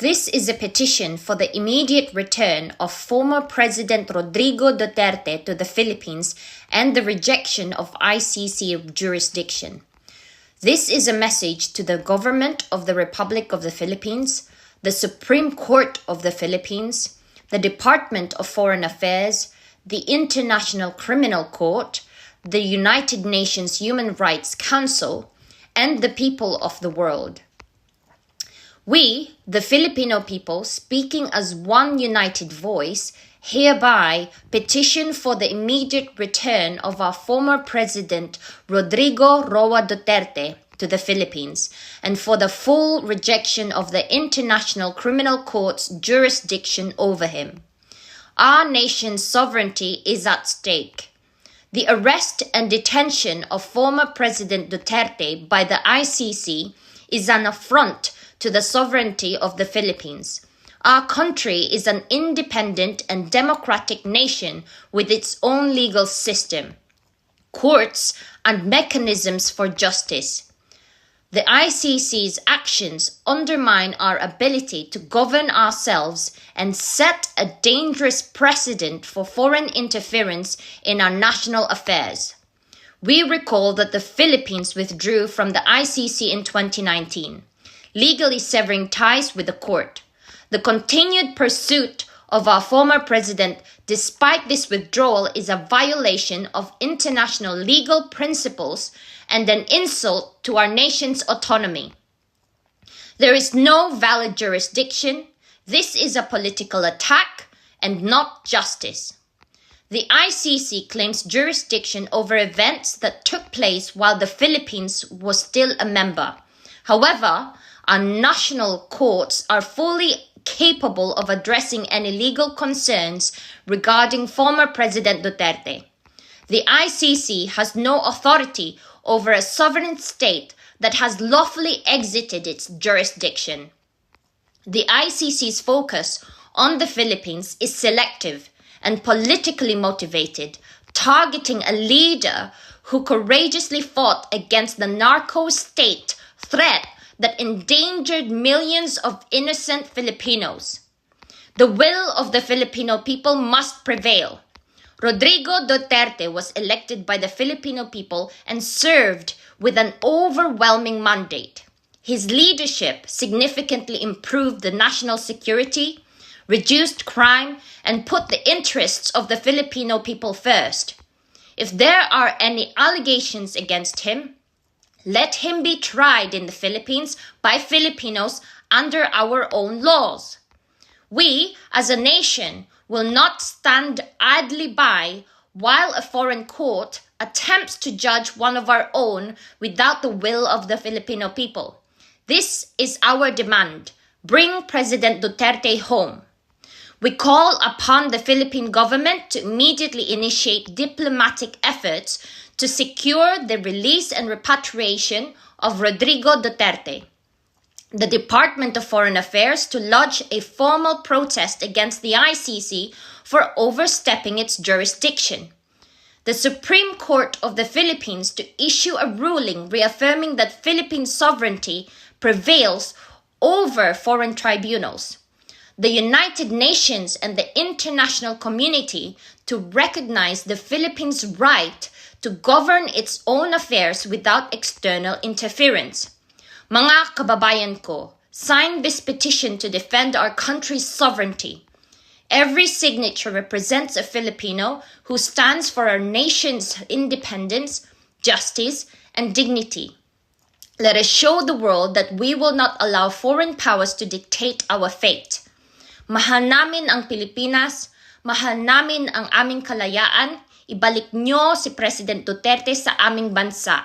This is a petition for the immediate return of former President Rodrigo Duterte to the Philippines and the rejection of ICC jurisdiction. This is a message to the government of the Republic of the Philippines, the Supreme Court of the Philippines, the Department of Foreign Affairs, the International Criminal Court, the United Nations Human Rights Council, and the people of the world. We, the Filipino people, speaking as one united voice, hereby petition for the immediate return of our former President Rodrigo Roa Duterte to the Philippines and for the full rejection of the International Criminal Court's jurisdiction over him. Our nation's sovereignty is at stake. The arrest and detention of former President Duterte by the ICC is an affront to the sovereignty of the Philippines. Our country is an independent and democratic nation with its own legal system, courts, and mechanisms for justice. The ICC's actions undermine our ability to govern ourselves and set a dangerous precedent for foreign interference in our national affairs. We recall that the Philippines withdrew from the ICC in 2019. Legally severing ties with the court. The continued pursuit of our former president despite this withdrawal is a violation of international legal principles and an insult to our nation's autonomy. There is no valid jurisdiction. This is a political attack and not justice. The ICC claims jurisdiction over events that took place while the Philippines was still a member. However, our national courts are fully capable of addressing any legal concerns regarding former President Duterte. The ICC has no authority over a sovereign state that has lawfully exited its jurisdiction. The ICC's focus on the Philippines is selective and politically motivated, targeting a leader who courageously fought against the narco-state threat that endangered millions of innocent Filipinos. The will of the Filipino people must prevail. Rodrigo Duterte was elected by the Filipino people and served with an overwhelming mandate. His leadership significantly improved the national security, reduced crime, and put the interests of the Filipino people first. If there are any allegations against him, let him be tried in the Philippines by Filipinos under our own laws. We, as a nation, will not stand idly by while a foreign court attempts to judge one of our own without the will of the Filipino people. This is our demand. Bring President Duterte home. We call upon the Philippine government to immediately initiate diplomatic efforts to secure the release and repatriation of Rodrigo Duterte. The Department of Foreign Affairs to lodge a formal protest against the ICC for overstepping its jurisdiction. The Supreme Court of the Philippines to issue a ruling reaffirming that Philippine sovereignty prevails over foreign tribunals. The United Nations and the international community to recognize the Philippines' right to govern its own affairs without external interference. Mga kababayan ko, sign this petition to defend our country's sovereignty. Every signature represents a Filipino who stands for our nation's independence, justice, and dignity. Let us show the world that we will not allow foreign powers to dictate our fate. Mahal namin ang Pilipinas, mahal namin ang aming kalayaan, ibalik nyo si President Duterte sa aming bansa.